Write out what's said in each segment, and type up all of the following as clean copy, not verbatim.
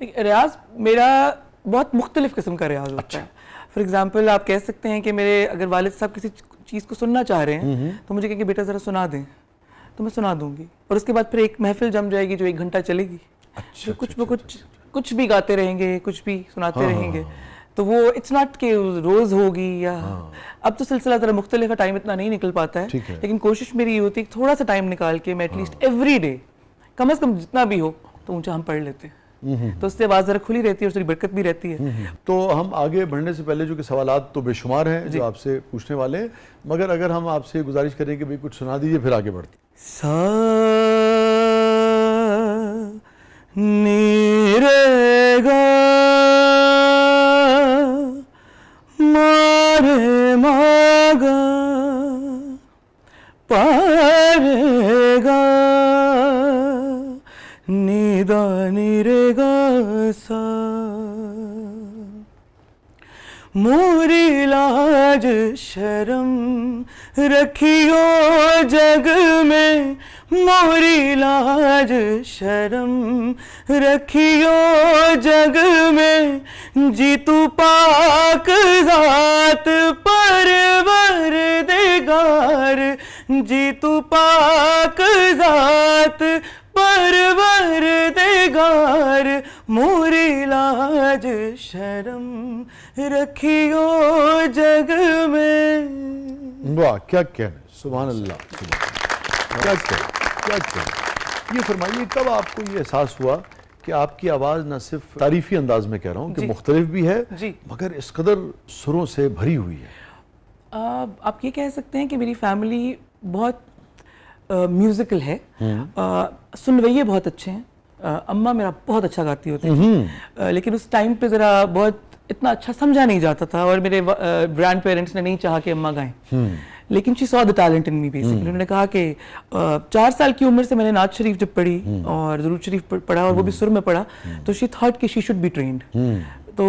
देखिए, रियाज मेरा बहुत मुख्तलिफ किस्म का रियाज होता है। फॉर एग्जाम्पल आप कह सकते हैं कि मेरे अगर वालिद साहब किसी चीज़ को सुनना चाह रहे हैं तो मुझे कहेंगे बेटा ज़रा सुना दें, तो मैं सुना दूंगी, और उसके बाद फिर एक महफिल जम जाएगी जो 1 घंटा चलेगी। अच्छा, कुछ भी गाते रहेंगे, कुछ भी सुनाते रहेंगे। तो वो इट्स नॉट कि रोज़ होगी या अब तो सिलसिला ज़रा मुख्तलिफ है, टाइम इतना नहीं निकल पाता है, लेकिन कोशिश मेरी ये होती है कि थोड़ा सा टाइम निकाल के मैं एटलीस्ट एवरी डे कम से कम जितना भी हो तो ऊंचा हम पढ़ लेते हैं, तो उससे आवाज़ ज़रा खुली रहती है और उसकी बरकत भी रहती है। तो हम आगे बढ़ने से पहले जो कि सवालात तो बेशुमार हैं जो आपसे पूछने वाले हैं, मगर अगर हम आपसे गुजारिश करें कि भाई कुछ सुना दीजिए फिर आगे बढ़ते। मारे मागा पारेगा निदा निरेगा सा, मोरी लाज शर्म रखियो जग में, मोरी लाज शर्म रखियो जग में, जीतू पाक जात परवर देगार, जीतू पाक जात परवर देगार, मोरी लाज शर्म रखियो जग में। वाह, क्या कहना, सुभान अल्लाह, क्या कहना। ये फरमाइए कब आपको ये एहसास हुआ कि आपकी आवाज़ न सिर्फ तारीफी अंदाज में कह रहा हूँ कि मुख्तलिफ भी है मगर इस कदर सुरों से भरी हुई है? आप ये कह सकते हैं कि मेरी फैमिली बहुत म्यूजिकल है, सुनवैये बहुत अच्छे हैं। अम्मा मेरा बहुत अच्छा गाती होती थी, लेकिन उस टाइम पे ज़रा बहुत इतना अच्छा समझा नहीं जाता था और मेरे ग्रैंड पेरेंट्स ने नहीं चाहा कि अम्मा गाएं, लेकिन she saw the talent in me basically. उन्होंने कहा कि 4 साल की उम्र से मैंने नात शरीफ जब पढ़ी और ज़रूर शरीफ पढ़ा और वो भी सुर में पढ़ा, तो शी थॉट कि शी शुड बी ट्रेन्ड। तो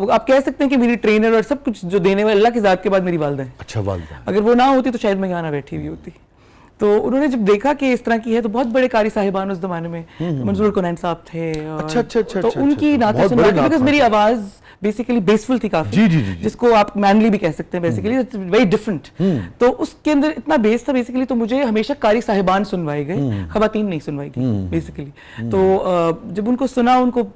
आप कह सकते हैं कि मेरी ट्रेनर और सब कुछ जो देने वाले अल्लाह की ज़ात के बाद मेरी वालिदा है। अच्छा, वालिदा। अगर वो ना होती तो शायद मैं यहाँ ना बैठी हुई होती। तो उन्होंने जब देखा कि इस तरह की है, तो बहुत बड़े कारी साहिबान उस जमाने में मंजूर कुनैन साहब थे, तो उनकी नातें सुनवाई, बिकॉज़ मेरी आवाज़ बेसिकली बेसफुल थी काफी, जिसको आप मैनली भी कह सकते हैं, बेसिकली इट्स वेरी डिफरेंट। तो उसके अंदर इतना बेस था बेसिकली, तो मुझे हमेशा कारी साहिबान सुनवाए गए, खवातीन नहीं सुनवाई गई बेसिकली। तो जब उनको सुना, उनको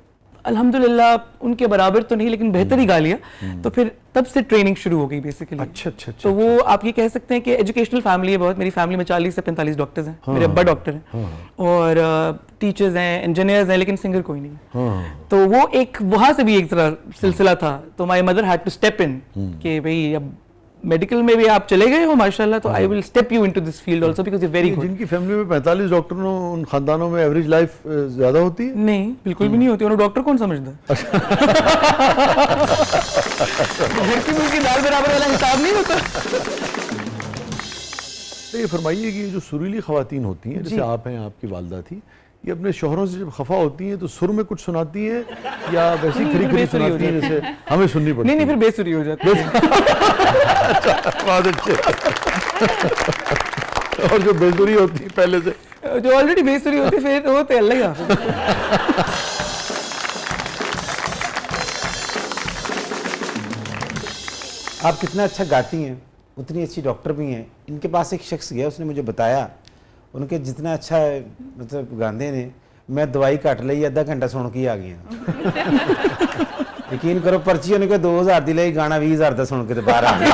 अल्हम्दुलिल्लाह उनके बराबर तो नहीं लेकिन बेहतर ही गा लिया, तो फिर तब से ट्रेनिंग शुरू हो गई बेसिकली। अच्छा। तो वो आप ये कह सकते हैं कि एजुकेशनल फैमिली है बहुत। मेरी फैमिली में 40 से 45 डॉक्टर्स हैं, मेरे अब्बा डॉक्टर हैं और टीचर्स हैं, इंजीनियर्स हैं, लेकिन सिंगर कोई नहीं है। तो वो एक वहां से भी एक तरह सिलसिला था। तो my mother had to step in कि भाई अब मेडिकल में भी आप चले गए हो माशाल्लाह, तो I will step you into this field also because you very good. जिनकी फैमिली में 45 डॉक्टर हो, उन खानदानों में एवरेज लाइफ ज्यादा होती है? नहीं, बिल्कुल भी नहीं होती। उन्हें डॉक्टर कौन समझता है? घर की मुर्गी दाल बराबर वाला हिसाब नहीं होता। तो ये फरमाइए कि जो सुरीली खवातीन होती हैं, जैसे आप हैं, आपकी वालिदा थी, ये अपने शोहरों से जब खफा होती हैं तो सुर में कुछ सुनाती हैं या वैसी खरी सुनाती हैं जैसे हमें सुननी पड़ती है? नहीं, फिर बेसुरी हो जाती है। बहुत अच्छे। और जो बेसुरी होती है पहले से, जो ऑलरेडी बेसुरी होती है, फिर होते अल्लाह। आप कितना अच्छा गाती हैं, उतनी अच्छी डॉक्टर भी हैं। इनके पास एक शख्स गया, उसने मुझे बताया उनके जितना अच्छा मतलब गांधे ने, मैं दवाई कट ली, आधा घंटा सुन के आ गया। यकीन करो, पर्ची उन्हें 2000 दी ली, गाना 20,000 का सुन के तो बाहर आ गया।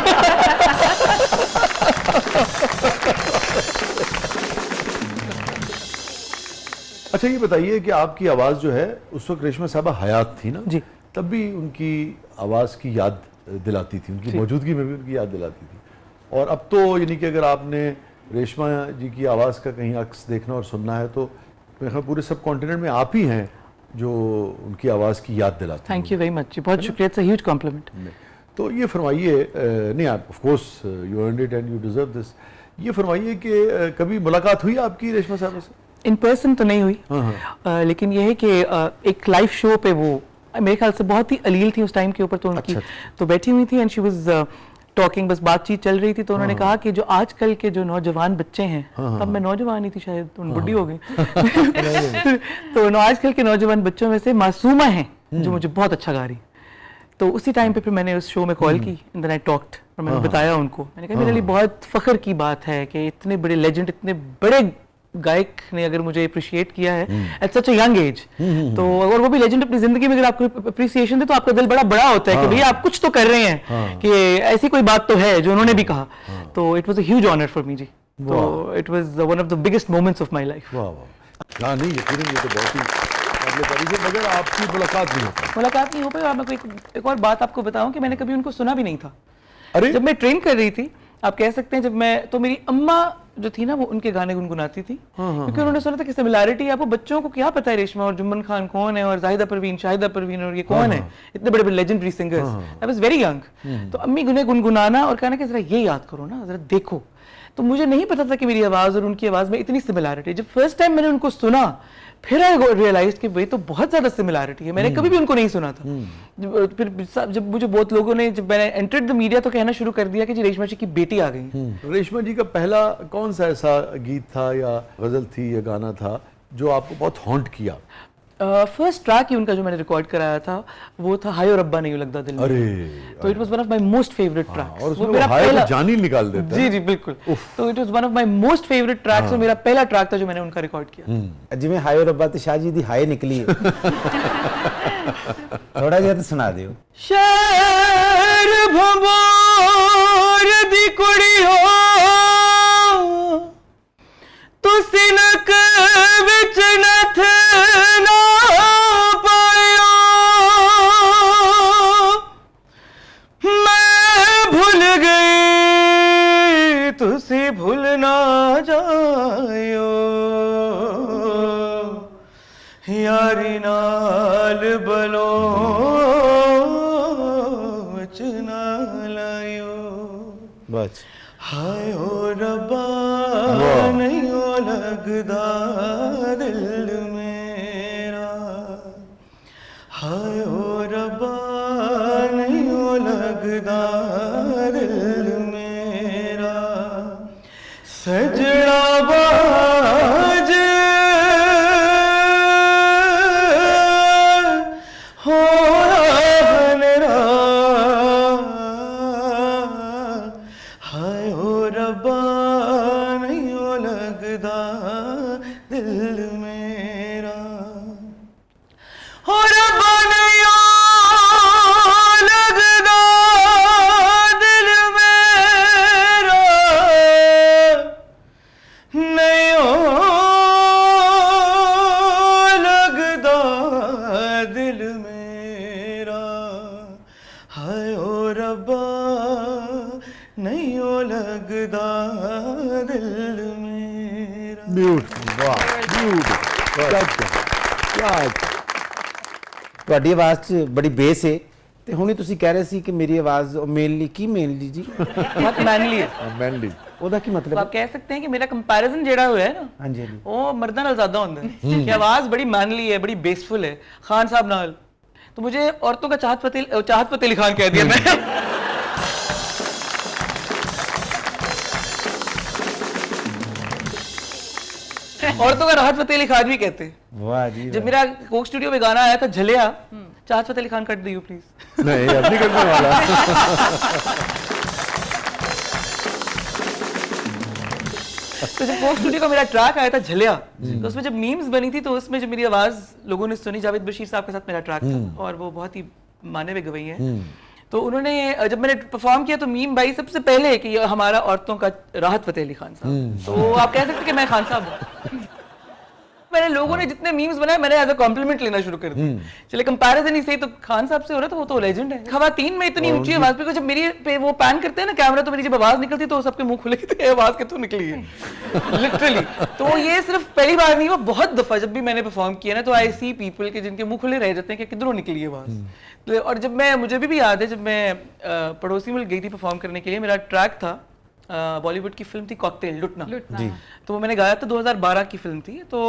अच्छा, ये बताइए कि आपकी आवाज़ जो है उस वक्त रेशमा साहबा हयात थी ना जी, तब भी उनकी आवाज़ की याद दिलाती थी, उनकी मौजूदगी में भी उनकी याद दिलाती थी। और अब तो यानी कि अगर आपने रेशमा जी की आवाज़ का कहीं अक्स देखना और सुनना है तो मेरे ख्याल पूरे सब कॉन्टिनेंट में आप ही हैं जो उनकी आवाज़ की याद दिलाते हैं। थैंक यू वेरी मच, बहुत शुक्रिया, इट्स अ ह्यूज कॉम्प्लीमेंट। तो ये फरमाइए, नहीं आप of course you earned it and you deserve this, ये फरमाइए कि कभी मुलाकात हुई आपकी रेशमा साहब से? इन पर्सन तो नहीं हुई, लेकिन ये है कि एक लाइव शो पे वो मेरे ख्याल से बहुत ही अलील थी उस टाइम के ऊपर, तो उनकी तो बैठी हुई थी एंड शी वाज टॉकिंग, बस बातचीत चल रही थी, तो उन्होंने कहा कि जो आजकल के जो नौजवान बच्चे हैं, तब मैं नौजवान ही थी शायद, तो बुढ़ी हो गई तो आजकल के नौजवान बच्चों में से मासूमा है जो मुझे बहुत अच्छा गा रही। तो उसी टाइम पे फिर मैंने उस शो में कॉल की, एंड देन आई टॉक्ड, और मैंने बताया उनको, मैंने कहा मेरे लिए बहुत फख्र की बात है कि इतने बड़े लेजेंड, इतने बड़े गायक ने अगर मुझे अप्रिशिएट किया है at such a young age, तो और वो भी लेजेंड अपनी जिंदगी में अगर आपको अप्रिसिएशन दे तो आपका दिल बड़ा बड़ा होता है कि भैया आप कुछ तो कर रहे हैं, कि ऐसी कोई बात तो है जो उन्होंने भी कहा। तो it was a huge honour for me जी। तो it was one of the biggest moments of my life. वाह वाह, हाँ नहीं यकीनन ये तो बहुत ही काबिल तारीफ है, मगर आपकी मुलाकात नहीं हो पाई। और मैं एक और बात आपको बताऊं कि मैंने कभी उनको सुना भी नहीं था। अरे जब मैं ट्रेन कर रही थी, आप कह सकते हैं, जब मैं, तो मेरी अम्मा जो थी ना वो उनके गाने गुनगुनाती थी, क्योंकि उन्होंने सुना था कि सिमिलैरिटी है। आपको बच्चों को क्या पता है रेशमा और जुम्मन खान कौन है, और जाहिदा परवीन, शाहिदा परवीन, और ये कौन है, इतने बड़े बड़े legendary singers. I was very young. तो अम्मी गुने गुनगुनाना और कहना कि जरा ये याद करो ना, जरा देखो। तो मुझे नहीं पता था कि मेरी आवाज और उनकी आवाज में इतनी सिमिलैरिटी। जब फर्स्ट टाइम मैंने उनको सुना, फिर आई रियलाइज कि भाई तो बहुत ज्यादा सिमिलैरिटी है, मैंने कभी भी उनको नहीं सुना था। फिर जब मुझे बहुत लोगों ने, जब मैंने एंटर्ड द मीडिया, तो कहना शुरू कर दिया कि जी रेशमा जी की बेटी आ गई है। रेशमा जी का पहला कौन सा ऐसा गीत था या गजल थी या गाना था जो आपको बहुत हॉन्ट किया? फर्स्ट ट्रैक ही उनका जो मैंने रिकॉर्ड कराया था वो था हाय ओ रब्बा नहीं लगता दिल में। अरे तो it was one of my most favourite tracks. और उसमें वो हाय को जान ही निकाल देता है। जी जी बिल्कुल। तो it was one of my most favourite tracks, और मेरा पहला ट्रैक था जो मैंने उनका रिकॉर्ड किया। जिमें हाय रब्बा ते शाह जी दी हाय निकली है थोड़ा जिहा तो सुना दियो। शहर भंबोर दी कुड़ी हो तू सिनक विच नथ ना पायो, मैं भूल गई तुसी भूल ना जायो, यारी नाल बलो ना लायो। बस हाय ओ रब्बा नहीं ओ लगदा दिल मेरा, हाय ओ रब्बा नहीं ओ लगदा दिल मेरा, सजना बाज हो मेरा, हाय ओ रब्बा नहीं ओ लगदा दिल मेरा, हो रब्बा नहीं ओ लगदा दिल मेरा, नहीं ओ लगदा दिल मेरा, हाय ओ रब्बा नहीं ओ लगदा दिल मेरा। ब्यूटीफुल, वाह ब्यूटीफुल, क्या ਤੁਹਾਡੀ ਆਵਾਜ਼ 'ਚ ਬੜੀ ਬੇਸ ਹੈ ਤੇ ਹੁਣੇ ਤੁਸੀਂ ਕਹਿ ਰਹੇ ਸੀ ਕਿ ਮੇਰੀ ਆਵਾਜ਼ ਮੇਨਲੀ ਕੀ ਮੇਨਲੀ ਜੀ बहुत मैनली है। मैनली ਉਹਦਾ ਕੀ तो मतलब आप कह सकते हैं कि मेरा कंपैरिजन जेड़ा हुआ है ना, हाँ जी, हाँ जी। वो मर्दां नाल ज्यादा होंदा है कि आवाज बड़ी मैनली है, बड़ी बेसफुल है खान साहब नाल। तो मुझे औरतों का चाहत फतेह अली खान कह दिया मैं। औरतों का राहत फतेह अली खान भी कहते हैं। वाह जी जब मेरा कोक स्टूडियो में गाना आया था झलिया, चाहत फतेह अली खान कट दियो प्लीज। नहीं अब नहीं करने वाला। तो जब कोक स्टूडियो का मेरा ट्रैक आया था झलिया, तो उसमें जब मीम्स बनी थी, तो उसमें जब मेरी आवाज लोगों ने सुनी, जावेद बशीर साहब के साथ मेरा ट्रैक था, और वो बहुत ही माने हुए गवई हैं। तो उन्होंने जब मैंने परफॉर्म किया तो मीम भाई सबसे पहले कि ये हमारा औरतों का राहत फतेह अली खान साहब। तो आप कह सकते हैं कि मैं खान साहब हूँ। मैंने लोगों ने जितने मीम्स बनाए मैंने एज अ कॉम्प्लीमेंट लेना शुरू कर दिया। चले कंपैरिजन ही सही, तो खान साहब से हो रहा था, वो तो लेजेंड है। खवातीन में इतनी ऊंची आवाज पे जब मेरी पे वो पैन करते हैं ना कैमरा, तो मेरी जब आवाज निकलती तो सबके मुंह खुले थे, आवाज कितों निकली है लिटरली। तो ये सिर्फ पहली बार नहीं हुआ, बहुत दफा जब भी मैंने परफॉर्म किया ना, तो आई सी पीपल के जिनके मुंह खुले रह जाते हैं कि किधरों निकली है आवाज। और जब मैं, मुझे भी याद है जब मैं पड़ोसी मुल्क गई थी परफॉर्म करने के लिए, मेरा ट्रैक था बॉलीवुड की फिल्म थी कॉकटेल, लुटना। तो वो मैंने गाया था, 2012 की फिल्म थी। तो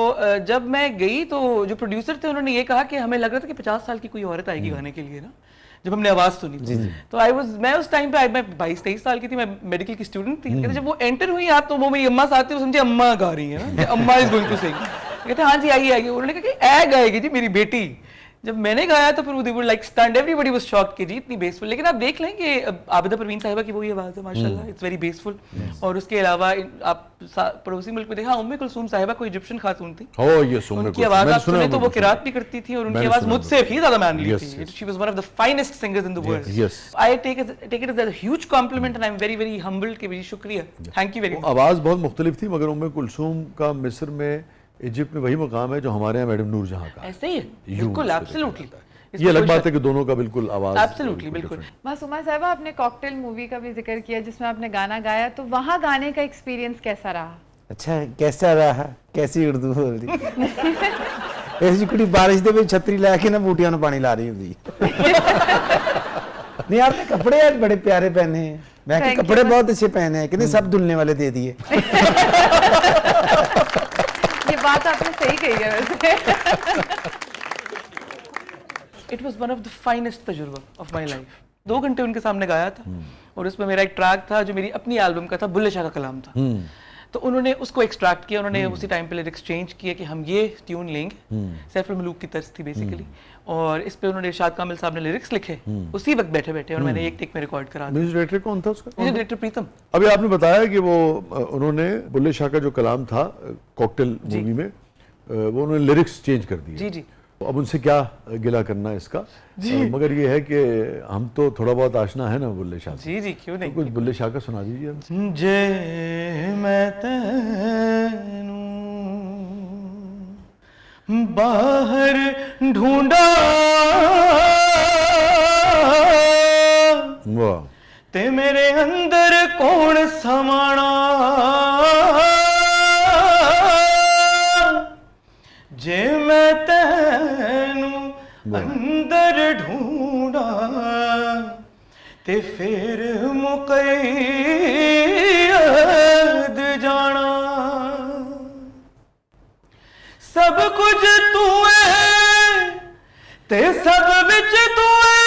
जब मैं गई तो जो प्रोड्यूसर थे उन्होंने ये कहा कि हमें लग रहा था कि 50 साल की कोई औरत आएगी गाने के लिए ना, जब हमने आवाज सुनी तो मैं उस टाइम पे मैं 22-23 साल की थी, मैं मेडिकल की स्टूडेंट थी। कहते जब वो एंटर हुई आप तो वो मेरी अम्मा साथ थी, वो समझे अम्मा गा रही है ना, अम्मा इज गोइंग टू सिंग। कहते हाँ जी आइए आइए। उन्होंने कहा कि ए गाएगी जी मेरी बेटी। जब मैंने गाया तो फिर वो they were like stunned, everybody was shocked कि जी इतनी बेसफुल। लेकिन आप देख लें कि आबिदा परवीन साहिबा की वही आवाज़ है माशाल्लाह, इट्स वेरी बेसफुल। और उसके अलावा आप पड़ोसी मुल्क में देखा, उम्मे कुलसूम साहिबा कोई इजिप्शियन खातून थी, उनकी आवाज़ आप सुने तो वो किरात भी करती थी और उनकी आवाज़ मुझसे भी ज़्यादा मैनली थी। She was one of the finest singers in the world. I take it as a huge compliment and I am very very humbled कि मेरी शुक्रिया, थैंक यू वेरी मच। आवाज़ बहुत मुख्तलिफ थी, मगर उम्मे कुलसूम का मिस्र में, इजिप्ट में वही मुकाम है जो हमारे यहाँ मैडम नूरजहां का। ऐसे ही है, बिल्कुल एब्सोल्युटली। ये अलग बात है कि दोनों का बिल्कुल आवाज एब्सोल्युटली बिल्कुल। मासूमा साहिबा, आपने कॉकटेल मूवी का भी जिक्र किया जिसमें आपने गाना गाया, तो वहाँ गाने का एक्सपीरियंस कैसा रहा? अच्छा कैसा रहा, कैसी उर्दू बोल रही ऐसी कुड़ी बारिश दे ਵਿੱਚ ਛਤਰੀ ਲੈ ਕੇ ਨਾ ਬੂਟਿਆਂ ਨੂੰ ਪਾਣੀ ਲਾ ਰਹੀ ਹੁੰਦੀ। नहीं आपने कपड़े आज बड़े प्यारे पहने हैं। मैं कि कपड़े बहुत अच्छे पहने हैं, कहते सब धुलने वाले दे दिए। ये बात आपने सही कही है वैसे। It was one of the finest तजुर्बा ऑफ माई लाइफ। 2 घंटे उनके सामने गाया था और उसमें मेरा एक ट्रैक था जो मेरी अपनी एल्बम का था, बुल्ले शाह का कलाम था। तो उन्होंने उसको एक्सट्रैक्ट किया, उन्होंने उसी टाइम पे लिरिक्स चेंज किए कि हम ये ट्यून लेंगे, सैफ मलूक की तर्ज थी बेसिकली। और इस पे उन्होंने इरशाद कामिल साहब ने लिरिक्स लिखे उसी वक्त बैठे बैठे, और मैंने एक टेक में रिकॉर्ड करा दिया। म्यूजिक डायरेक्टर कौन था उसका? म्यूजिक डायरेक्टर प्रीतम। अभी आपने बताया कि वो उन्होंने बुल्ले शाह का जो कलाम था कॉकटेल मूवी में, वो उन्होंने लिरिक्स चेंज कर दिए। जी जी। अब उनसे क्या गिला करना इसका, मगर ये है कि हम तो थोड़ा बहुत आशना है ना बुल्ले शाह से। जी जी क्यों नहीं। तो कुछ बुल्ले शाह का सुना दीजिए। जे मैं तैनू बाहर ढूंढा वाह। ते मेरे अंदर कौन समाना, जे मैं तैनू अंदर ढूंढा ते फिर मुकैद जाना। सब कुछ तू है ते सब विच तू है,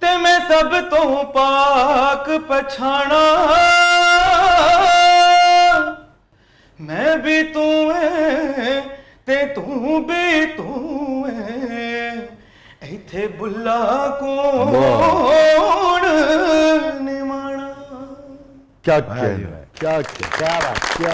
ते मैं सब तो पाक पछाना। मैं भी तू है ते तू भी तू है, इथे बुल्ला कौन निमाना। क्या कहना है, क्या बात, क्या